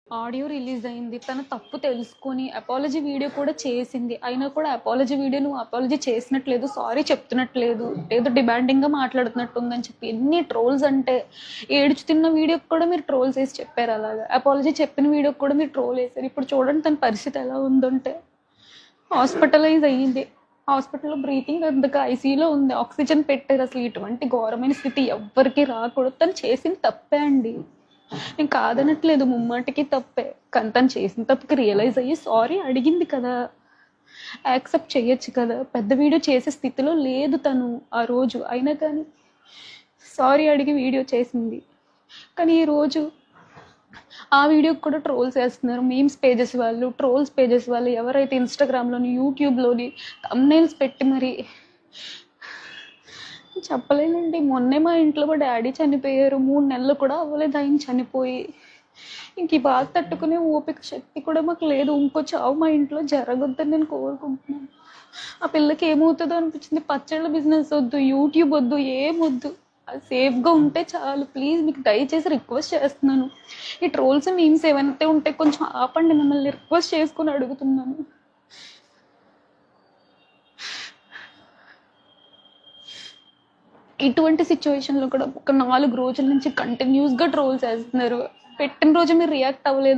Audio release అయింది. తన తప్పు తెలుసుకొని అపాలజీ వీడియో కూడా చేసింది. అయినా కూడా అపాలజీ వీడియో నువ్వు అపాలజీ చేసినట్లేదు, సారీ చెప్తున్నట్లేదు, ఏదో డిమాండింగ్గా మాట్లాడుతున్నట్టుందని చెప్పి ఎన్ని ట్రోల్స్ అంటే, ఏడుచుతున్న వీడియోకి కూడా మీరు ట్రోల్స్ వేసి చెప్పారు. అలాగా అపాలజీ చెప్పిన వీడియోకి కూడా మీరు ట్రోల్ వేసారు. ఇప్పుడు చూడండి తన పరిస్థితి ఎలా ఉందంటే, హాస్పిటలైజ్ అయ్యింది. హాస్పిటల్లో బ్రీతింగ్ అందుకు ఐసీయూలో ఉంది, ఆక్సిజన్ పెట్టారు. అసలు ఇటువంటి ఘోరమైన స్థితి ఎవ్వరికి రాకూడదు. తను చేసిన తప్పే అండి, నేను కాదనట్లేదు, ముమ్మాటికి తప్పే. కానీ తను చేసిన తప్పుకి రియలైజ్ అయ్యి సారీ అడిగింది కదా, యాక్సెప్ట్ చేయొచ్చు కదా. పెద్ద వీడియో చేసే స్థితిలో లేదు తను ఆ రోజు, అయినా కానీ సారీ అడిగి వీడియో చేసింది. కానీ ఈరోజు ఆ వీడియోకి కూడా ట్రోల్స్ వేస్తున్నారు. మీమ్స్ పేజెస్ వాళ్ళు, ట్రోల్స్ పేజెస్ వాళ్ళు, ఎవరైతే ఇన్స్టాగ్రామ్లోని యూట్యూబ్లోని థంబ్నెయిల్స్ పెట్టి మరి చెప్పలేనండి. మొన్నే మా ఇంట్లో మా డాడీ చనిపోయారు. 3 నెలలు కూడా అవ్వలేదు ఆయన చనిపోయి. ఇంక ఈ బాధ తట్టుకునే ఓపిక శక్తి కూడా మాకు లేదు. ఇంకో చావు మా ఇంట్లో జరగొద్దని నేను కోరుకుంటున్నాను. ఆ పిల్లకి ఏమవుతుందో అనిపించింది. పచ్చళ్ళ బిజినెస్ వద్దు, యూట్యూబ్ వద్దు, ఏమొద్దు, అది సేఫ్గా ఉంటే చాలు. ప్లీజ్ మీకు దయచేసి రిక్వెస్ట్ చేస్తున్నాను. ఈ ట్రోల్స్ మీమ్స్ ఏమైనా ఉంటే కొంచెం ఆపండి, మిమ్మల్ని రిక్వెస్ట్ చేసుకుని అడుగుతున్నాను. ఇటువంటి సిచ్యువేషన్లో కూడా ఒక 4 రోజుల నుంచి కంటిన్యూస్గా ట్రోల్స్ వేస్తున్నారు. పెట్టిన రోజు మీరు రియాక్ట్ అవ్వలేదు.